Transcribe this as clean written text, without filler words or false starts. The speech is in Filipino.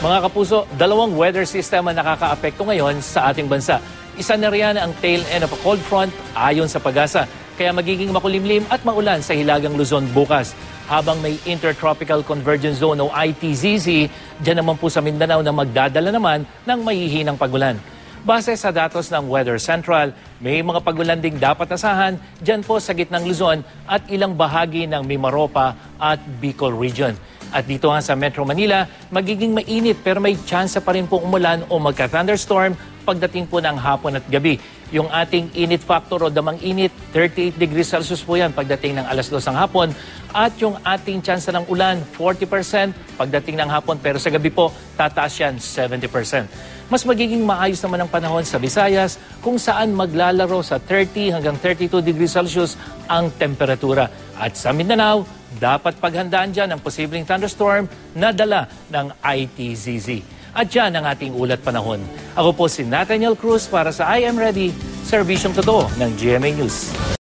Mga kapuso, dalawang weather system ang nakakaapekto ngayon sa ating bansa. Isa na riyan ang tail end of a cold front ayon sa Pag-asa. Kaya magiging makulimlim at maulan sa Hilagang Luzon bukas. Habang may Intertropical Convergence Zone o ITZZ, dyan naman po sa Mindanao na magdadala naman ng mahihinang pagulan. Base sa datos ng Weather Central, may mga pagulan ding dapat asahan dyan po sa gitnang Luzon at ilang bahagi ng Mimaropa at Bicol Region. At dito nga sa Metro Manila, magiging mainit pero may tsansa pa rin po umulan o magka-thunderstorm pagdating po ng hapon at gabi. Yung ating init factor o damang init, 38 degrees Celsius po yan pagdating ng alas 2 ng hapon. At yung ating tsansa ng ulan, 40% pagdating ng hapon pero sa gabi po, tataas yan 70%. Mas magiging maayos naman ang panahon sa Visayas kung saan maglalaro sa 30 hanggang 32 degrees Celsius ang temperatura. At sa Mindanao, dapat paghandaan dyan ang posibleng thunderstorm na dala ng ITZZ. At dyan ang ating ulat panahon. Ako po si Nathaniel Cruz para sa I Am Ready, serbisyong totoo ng GMA News.